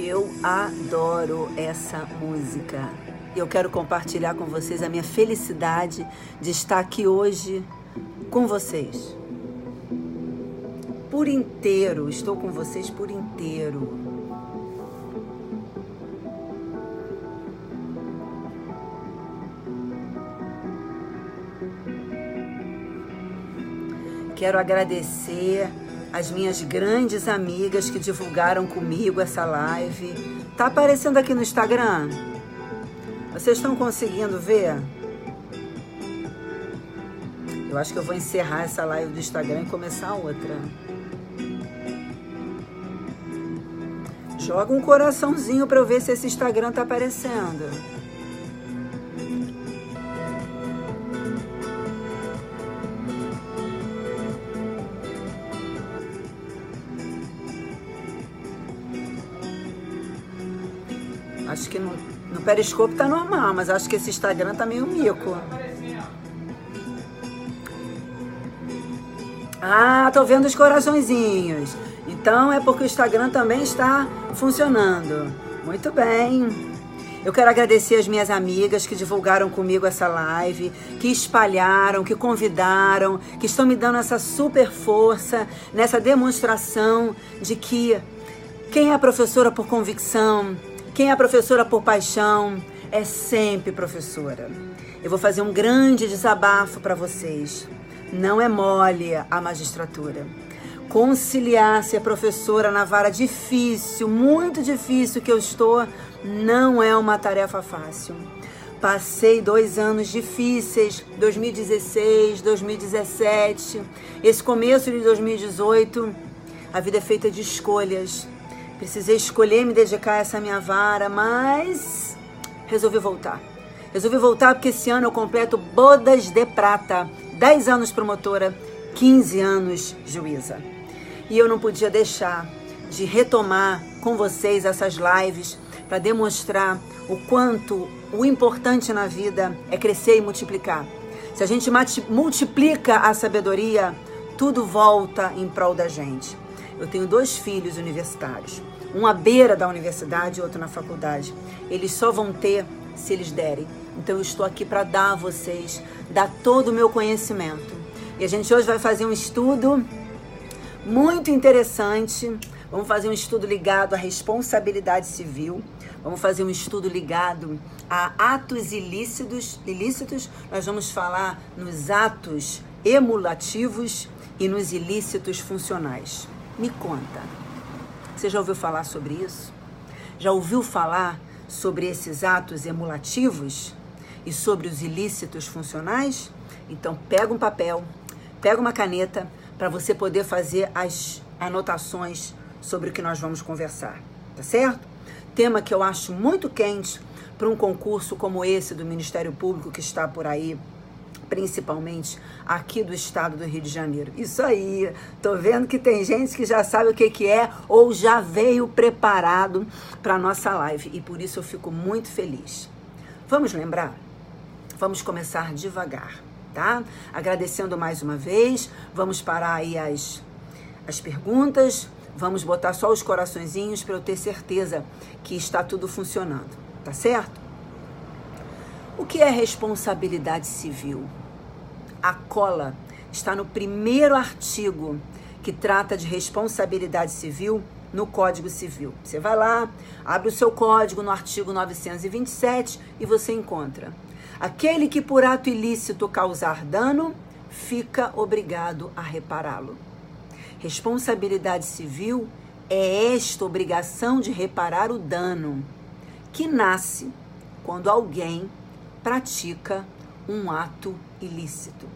Eu adoro essa música. Eu quero compartilhar com vocês a minha felicidade de estar aqui hoje com vocês. Por inteiro, estou com vocês por inteiro. Quero agradecer as minhas grandes amigas que divulgaram comigo essa live. Tá aparecendo aqui no Instagram? Vocês estão conseguindo ver? Eu acho que eu vou encerrar essa live do Instagram e começar outra. Joga um coraçãozinho para eu ver se esse Instagram tá aparecendo. Acho que no Periscope tá normal, mas acho que esse Instagram tá meio mico. Ah, tô vendo os coraçõezinhos. Então é porque o Instagram também está funcionando. Muito bem. Eu quero agradecer as minhas amigas que divulgaram comigo essa live, que espalharam, que convidaram, que estão me dando essa super força nessa demonstração de que quem é professora por convicção, quem é professora por paixão, é sempre professora. Eu vou fazer um grande desabafo para vocês. Não é mole a magistratura. Conciliar ser professora na vara difícil, muito difícil que eu estou, não é uma tarefa fácil. Passei 2 anos difíceis, 2016, 2017, esse começo de 2018, a vida é feita de escolhas. Precisei escolher me dedicar a essa minha vara, mas resolvi voltar. Resolvi voltar porque esse ano eu completo bodas de prata. 10 anos promotora, 15 anos juíza. E eu não podia deixar de retomar com vocês essas lives para demonstrar o quanto o importante na vida é crescer e multiplicar. Se a gente multiplica a sabedoria, tudo volta em prol da gente. Eu tenho 2 filhos universitários, um à beira da universidade e outro na faculdade. Eles só vão ter se eles derem. Então eu estou aqui para dar a vocês, dar todo o meu conhecimento. E a gente hoje vai fazer um estudo muito interessante. Vamos fazer um estudo ligado à responsabilidade civil. Vamos fazer um estudo ligado a atos ilícitos. Nós vamos falar nos atos emulativos e nos ilícitos funcionais. Me conta, você já ouviu falar sobre isso? Já ouviu falar sobre esses atos emulativos e sobre os ilícitos funcionais? Então pega um papel, pega uma caneta para você poder fazer as anotações sobre o que nós vamos conversar, tá certo? Tema que eu acho muito quente para um concurso como esse do Ministério Público que está por aí, principalmente aqui do estado do Rio de Janeiro. Isso aí, tô vendo que tem gente que já sabe o que é ou já veio preparado para a nossa live e por isso eu fico muito feliz. Vamos lembrar? Vamos começar devagar, tá? Agradecendo mais uma vez, vamos parar aí as perguntas, vamos botar só os coraçõezinhos para eu ter certeza que está tudo funcionando, tá certo? O que é responsabilidade civil? A cola está no primeiro artigo que trata de responsabilidade civil no Código Civil. Você vai lá, abre o seu código no artigo 927 e você encontra: aquele que por ato ilícito causar dano, fica obrigado a repará-lo. Responsabilidade civil é esta obrigação de reparar o dano que nasce quando alguém pratica um ato ilícito.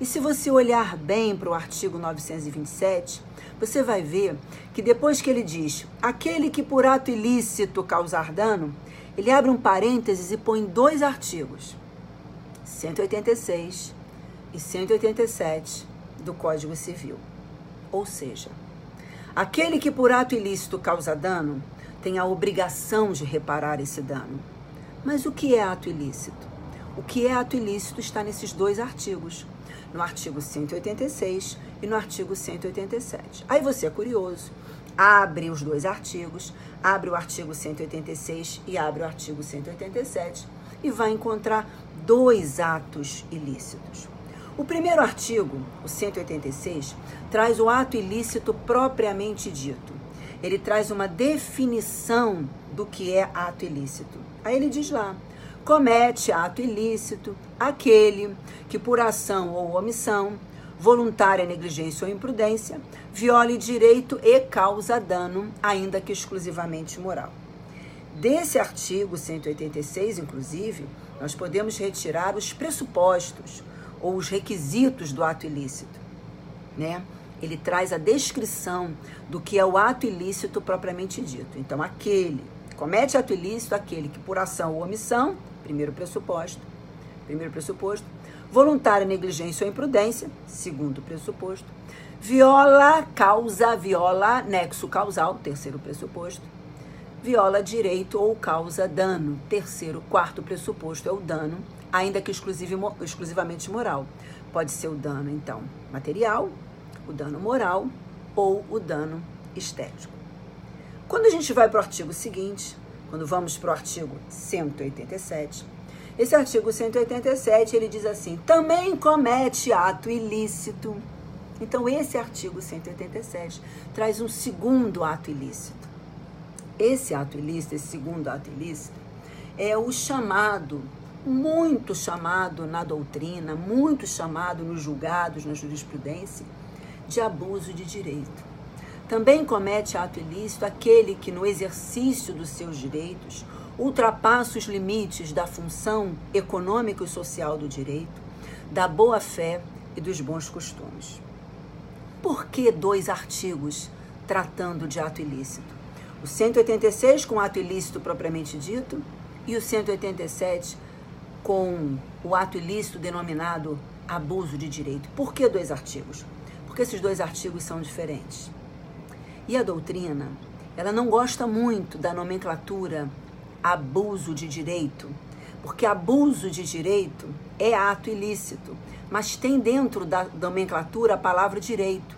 E se você olhar bem para o artigo 927, você vai ver que depois que ele diz aquele que por ato ilícito causar dano, ele abre um parênteses e põe 2 artigos, 186 e 187 do Código Civil. Ou seja, aquele que por ato ilícito causa dano tem a obrigação de reparar esse dano. Mas o que é ato ilícito? O que é ato ilícito está nesses 2 artigos, no artigo 186 e no artigo 187. Aí você é curioso, abre os dois artigos, abre o artigo 186 e abre o artigo 187 e vai encontrar dois atos ilícitos. O primeiro artigo, o 186, traz o ato ilícito propriamente dito. Ele traz uma definição do que é ato ilícito. Aí ele diz lá: comete ato ilícito aquele que por ação ou omissão, voluntária negligência ou imprudência, viole direito e causa dano, ainda que exclusivamente moral. Desse artigo 186, inclusive, nós podemos retirar os pressupostos ou os requisitos do ato ilícito, né? Ele traz a descrição do que é o ato ilícito propriamente dito. Então, comete ato ilícito aquele que por ação ou omissão, primeiro pressuposto, voluntária negligência ou imprudência, segundo pressuposto, viola nexo causal, terceiro pressuposto, viola direito ou causa dano, quarto pressuposto é o dano, ainda que exclusivamente moral. Pode ser o dano, então, material, o dano moral ou o dano estético. Quando a gente vai para o artigo seguinte, quando vamos para o artigo 187, esse artigo 187, ele diz assim: também comete ato ilícito. Então, esse artigo 187 traz um segundo ato ilícito. Esse segundo ato ilícito, é o chamado, muito chamado na doutrina, muito chamado nos julgados, na jurisprudência, de abuso de direito. Também comete ato ilícito aquele que, no exercício dos seus direitos, ultrapassa os limites da função econômica e social do direito, da boa-fé e dos bons costumes. Por que dois artigos tratando de ato ilícito? O 186 com ato ilícito propriamente dito e o 187 com o ato ilícito denominado abuso de direito. Por que dois artigos? Porque esses dois artigos são diferentes. E a doutrina, ela não gosta muito da nomenclatura abuso de direito, porque abuso de direito é ato ilícito, mas tem dentro da nomenclatura a palavra direito.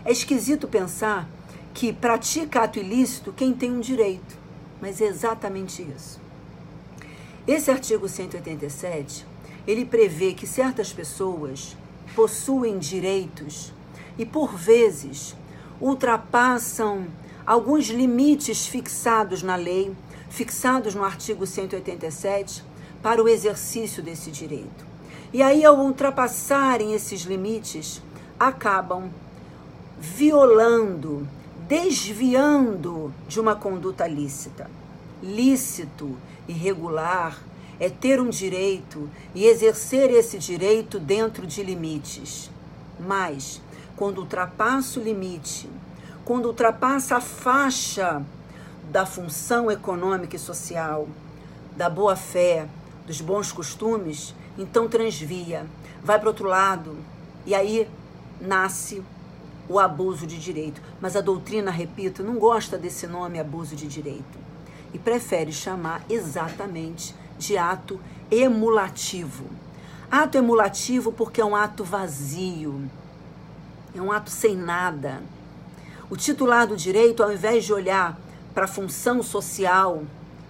É esquisito pensar que pratica ato ilícito quem tem um direito, mas é exatamente isso. Esse artigo 187, ele prevê que certas pessoas possuem direitos e, por vezes, ultrapassam alguns limites fixados na lei, fixados no artigo 187, para o exercício desse direito. E aí, ao ultrapassarem esses limites, acabam violando, desviando de uma conduta lícita. Lícito, irregular, é ter um direito e exercer esse direito dentro de limites. Mas, quando ultrapassa o limite, quando ultrapassa a faixa da função econômica e social, da boa-fé, dos bons costumes, então transvia, vai para o outro lado, e aí nasce o abuso de direito. Mas a doutrina, repito, não gosta desse nome abuso de direito e prefere chamar exatamente de ato emulativo. Ato emulativo porque é um ato vazio, é um ato sem nada. O titular do direito, ao invés de olhar para a função social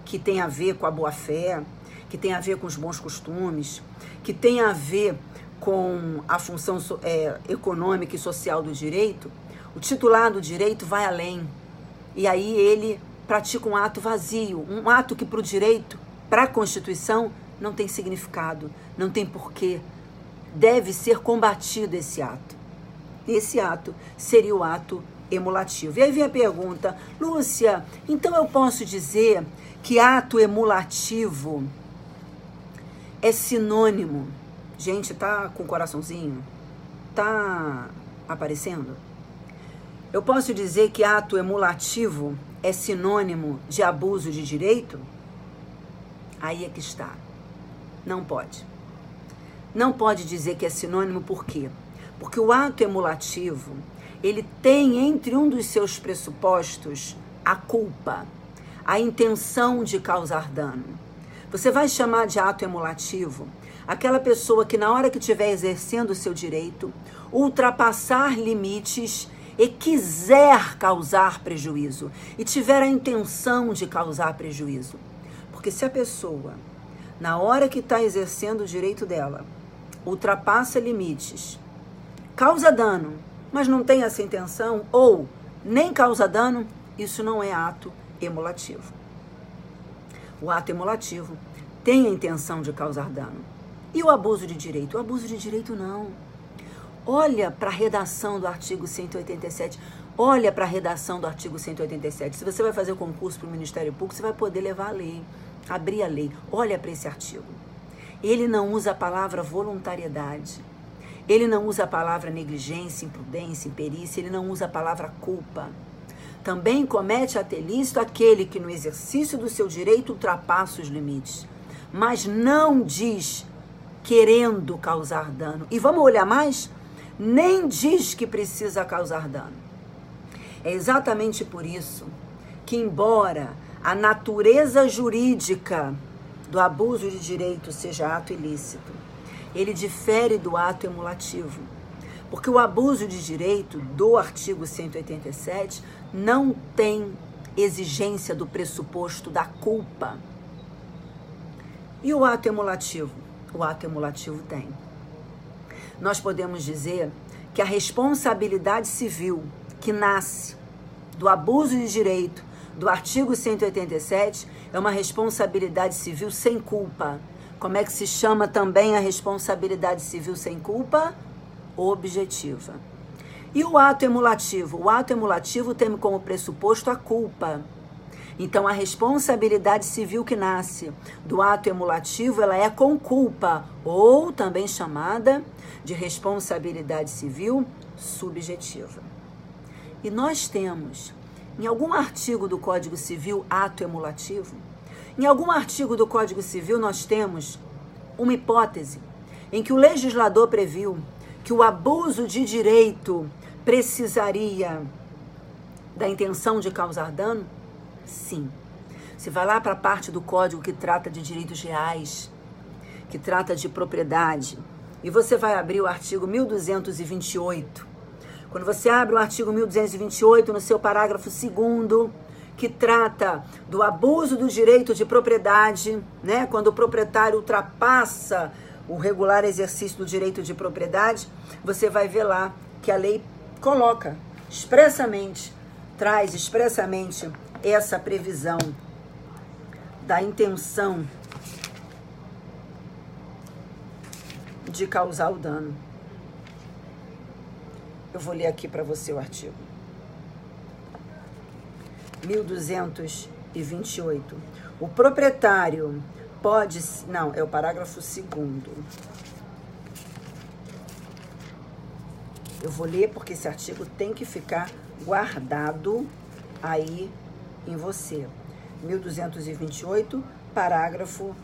que tem a ver com a boa-fé, que tem a ver com os bons costumes, que tem a ver com a função econômica e social do direito, o titular do direito vai além. E aí ele pratica um ato vazio, um ato que para o direito, para a Constituição, não tem significado, não tem porquê. Deve ser combatido esse ato. Esse ato seria o ato emulativo. E aí vem a pergunta: Lúcia, então eu posso dizer que ato emulativo é sinônimo? Gente, tá com o coraçãozinho? Tá aparecendo? Eu posso dizer que ato emulativo é sinônimo de abuso de direito? Aí é que está. Não pode. Não pode dizer que é sinônimo, por quê? Porque o ato emulativo, ele tem entre um dos seus pressupostos a culpa, a intenção de causar dano. Você vai chamar de ato emulativo aquela pessoa que, na hora que estiver exercendo o seu direito, ultrapassar limites e quiser causar prejuízo, e tiver a intenção de causar prejuízo. Porque se a pessoa, na hora que está exercendo o direito dela, ultrapassa limites, causa dano, mas não tem essa intenção, ou nem causa dano, isso não é ato emulativo. O ato emulativo tem a intenção de causar dano. E o abuso de direito? O abuso de direito não. Olha para a redação do artigo 187. Olha para a redação do artigo 187. Se você vai fazer o concurso para o Ministério Público, você vai poder levar a lei, abrir a lei. Olha para esse artigo. Ele não usa a palavra voluntariedade. Ele não usa a palavra negligência, imprudência, imperícia. Ele não usa a palavra culpa. Também comete ato ilícito aquele que no exercício do seu direito ultrapassa os limites, mas não diz querendo causar dano. E vamos olhar mais? Nem diz que precisa causar dano. É exatamente por isso que, embora a natureza jurídica do abuso de direito seja ato ilícito, ele difere do ato emulativo. Porque o abuso de direito do artigo 187 não tem exigência do pressuposto da culpa. E o ato emulativo? O ato emulativo tem. Nós podemos dizer que a responsabilidade civil que nasce do abuso de direito do artigo 187 é uma responsabilidade civil sem culpa. Como é que se chama também a responsabilidade civil sem culpa? Objetiva. E o ato emulativo? O ato emulativo tem como pressuposto a culpa. Então, a responsabilidade civil que nasce do ato emulativo, ela é com culpa, ou também chamada de responsabilidade civil subjetiva. E nós temos, em algum artigo do Código Civil, ato emulativo? Em algum artigo do Código Civil nós temos uma hipótese em que o legislador previu que o abuso de direito precisaria da intenção de causar dano? Sim. Você vai lá para a parte do código que trata de direitos reais, que trata de propriedade, e você vai abrir o artigo 1228. Quando você abre o artigo 1228, no seu parágrafo 2º, que trata do abuso do direito de propriedade, né? Quando o proprietário ultrapassa o regular exercício do direito de propriedade, você vai ver lá que a lei coloca expressamente, traz expressamente essa previsão da intenção de causar o dano. Eu vou ler aqui para você o artigo 1228. O proprietário pode... Não, é o parágrafo 2º. Eu vou ler porque esse artigo tem que ficar guardado aí em você. 1228, parágrafo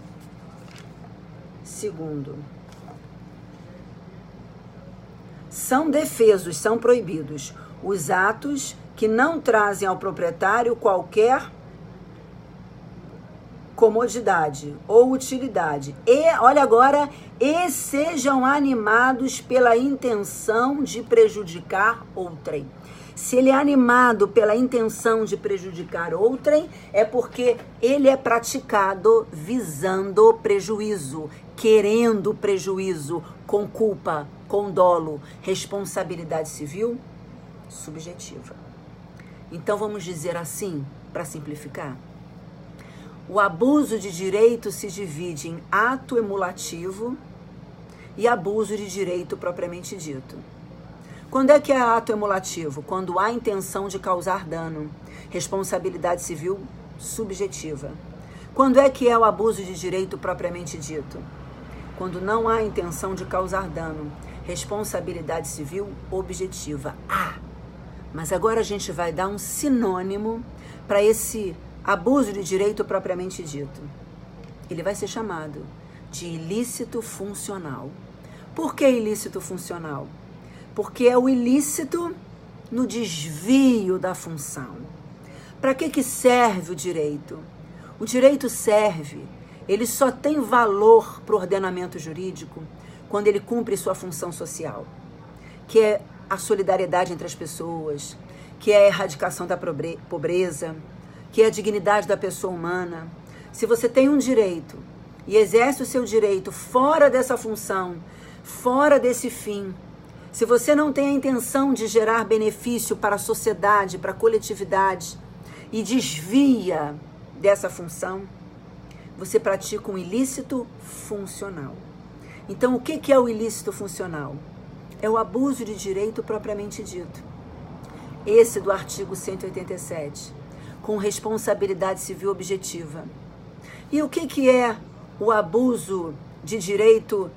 2º. São defesos, são proibidos os atos que não trazem ao proprietário qualquer comodidade ou utilidade. E, olha agora, e sejam animados pela intenção de prejudicar outrem. Se ele é animado pela intenção de prejudicar outrem, é porque ele é praticado visando prejuízo, querendo prejuízo, com culpa, com dolo, responsabilidade civil subjetiva. Então vamos dizer assim, para simplificar. O abuso de direito se divide em ato emulativo e abuso de direito propriamente dito. Quando é que é ato emulativo? Quando há intenção de causar dano, responsabilidade civil subjetiva. Quando é que é o abuso de direito propriamente dito? Quando não há intenção de causar dano, responsabilidade civil objetiva. Mas agora a gente vai dar um sinônimo para esse abuso de direito propriamente dito. Ele vai ser chamado de ilícito funcional. Por que ilícito funcional? Porque é o ilícito no desvio da função. Para que serve o direito? O direito serve, ele só tem valor para o ordenamento jurídico quando ele cumpre sua função social, que é a solidariedade entre as pessoas, que é a erradicação da pobreza, que é a dignidade da pessoa humana. Se você tem um direito e exerce o seu direito fora dessa função, fora desse fim, se você não tem a intenção de gerar benefício para a sociedade, para a coletividade, e desvia dessa função, você pratica um ilícito funcional. Então, o que é o ilícito funcional? É o abuso de direito propriamente dito. Esse do artigo 187, com responsabilidade civil objetiva. E o que é o abuso de direito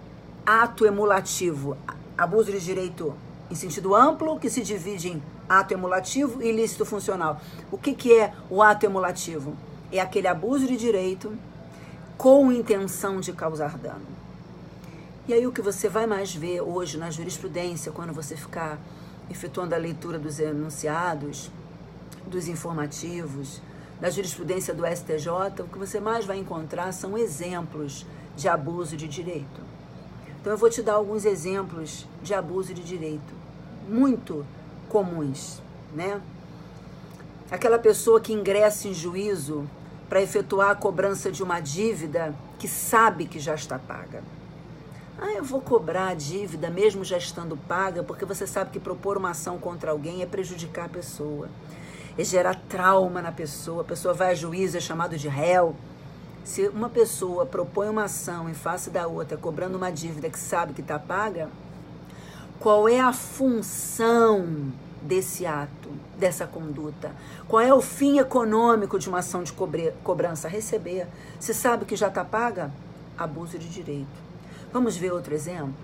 ato emulativo? Abuso de direito em sentido amplo, que se divide em ato emulativo e ilícito funcional. O que é o ato emulativo? É aquele abuso de direito com intenção de causar dano. E aí o que você vai mais ver hoje na jurisprudência, quando você ficar efetuando a leitura dos enunciados, dos informativos, da jurisprudência do STJ, o que você mais vai encontrar são exemplos de abuso de direito. Então eu vou te dar alguns exemplos de abuso de direito, muito comuns, né? Aquela pessoa que ingressa em juízo para efetuar a cobrança de uma dívida que sabe que já está paga. Eu vou cobrar a dívida mesmo já estando paga, porque você sabe que propor uma ação contra alguém é prejudicar a pessoa, é gerar trauma na pessoa, a pessoa vai a juízo, é chamado de réu. Se uma pessoa propõe uma ação em face da outra, cobrando uma dívida que sabe que está paga, qual é a função desse ato, dessa conduta? Qual é o fim econômico de uma ação de cobrança? Receber. Se sabe que já está paga? Abuso de direito. Vamos ver outro exemplo?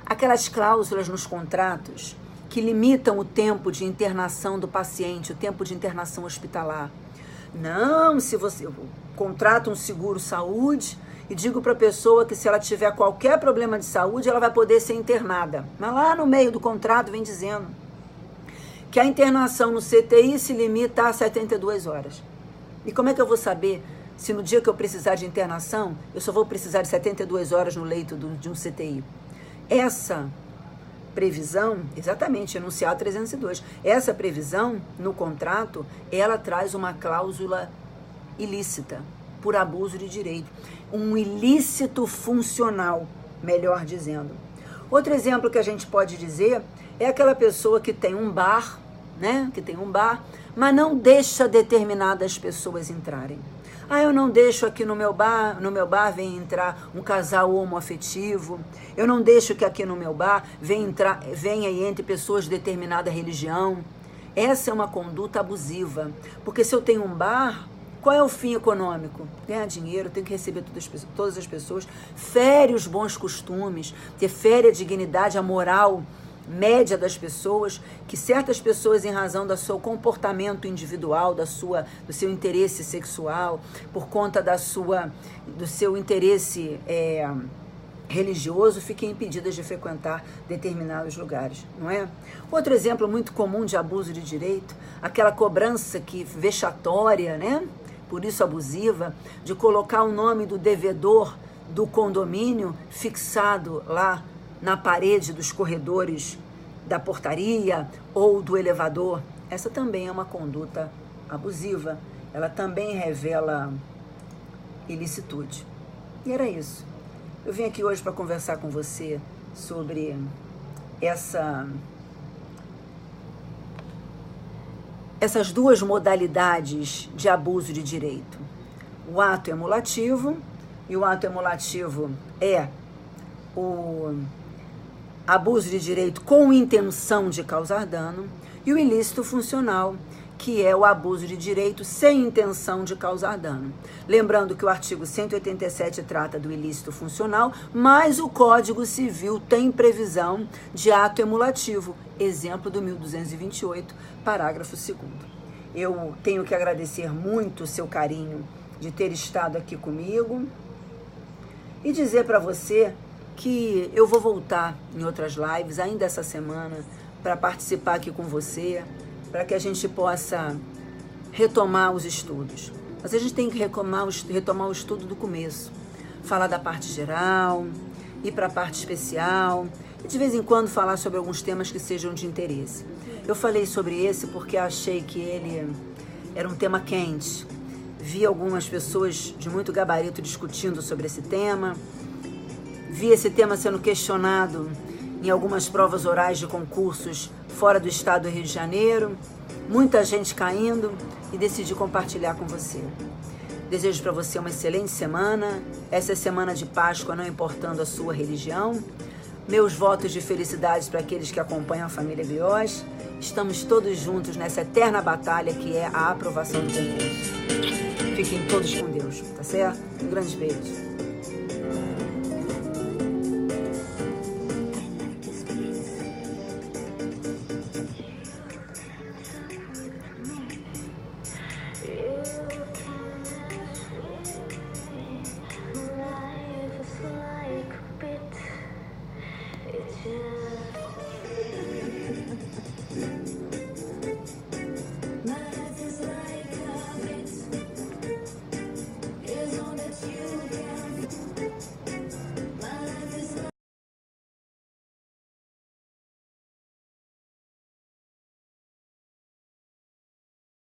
Aquelas cláusulas nos contratos que limitam o tempo de internação do paciente, o tempo de internação hospitalar. Não, se você contrata um seguro-saúde e digo para a pessoa que se ela tiver qualquer problema de saúde, ela vai poder ser internada. Mas lá no meio do contrato vem dizendo que a internação no CTI se limita a 72 horas. E como é que eu vou saber se no dia que eu precisar de internação, eu só vou precisar de 72 horas no leito de um CTI? Essa previsão, exatamente, enunciado 302, essa previsão no contrato, ela traz uma cláusula ilícita, por abuso de direito. Um ilícito funcional, melhor dizendo. Outro exemplo que a gente pode dizer é aquela pessoa que tem um bar, né? Que tem um bar, mas não deixa determinadas pessoas entrarem. Eu não deixo aqui no meu bar venha entrar um casal homoafetivo. Eu não deixo que aqui no meu bar venha e entre pessoas de determinada religião. Essa é uma conduta abusiva, porque se eu tenho um bar, qual é o fim econômico? Ganhar dinheiro, tenho que receber todas as pessoas, fere os bons costumes, fere a dignidade, a moral média das pessoas, que certas pessoas, em razão do seu comportamento individual, do seu interesse sexual, por conta do seu interesse religioso, fiquem impedidas de frequentar determinados lugares, não é? Outro exemplo muito comum de abuso de direito, aquela cobrança vexatória, né? Por isso abusiva, de colocar o nome do devedor do condomínio fixado lá na parede dos corredores da portaria ou do elevador. Essa também é uma conduta abusiva. Ela também revela ilicitude. E era isso. Eu vim aqui hoje para conversar com você sobre essas duas modalidades de abuso de direito. O ato emulativo, e o ato emulativo é o abuso de direito com intenção de causar dano, e o ilícito funcional, que é o abuso de direito sem intenção de causar dano. Lembrando que o artigo 187 trata do ilícito funcional, mas o Código Civil tem previsão de ato emulativo, exemplo do 1228, parágrafo 2º. Eu tenho que agradecer muito o seu carinho de ter estado aqui comigo e dizer para você que eu vou voltar em outras lives ainda essa semana para participar aqui com você, para que a gente possa retomar os estudos. Mas a gente tem que retomar o estudo do começo, falar da parte geral, ir para a parte especial, e de vez em quando falar sobre alguns temas que sejam de interesse. Eu falei sobre esse porque achei que ele era um tema quente. Vi algumas pessoas de muito gabarito discutindo sobre esse tema. Vi esse tema sendo questionado em algumas provas orais de concursos fora do estado do Rio de Janeiro. Muita gente caindo e decidi compartilhar com você. Desejo para você uma excelente semana. Essa é semana de Páscoa, não importando a sua religião. Meus votos de felicidade para aqueles que acompanham a família Biós. Estamos todos juntos nessa eterna batalha que é a aprovação do concurso. Fiquem todos com Deus, tá certo? Um grande beijo.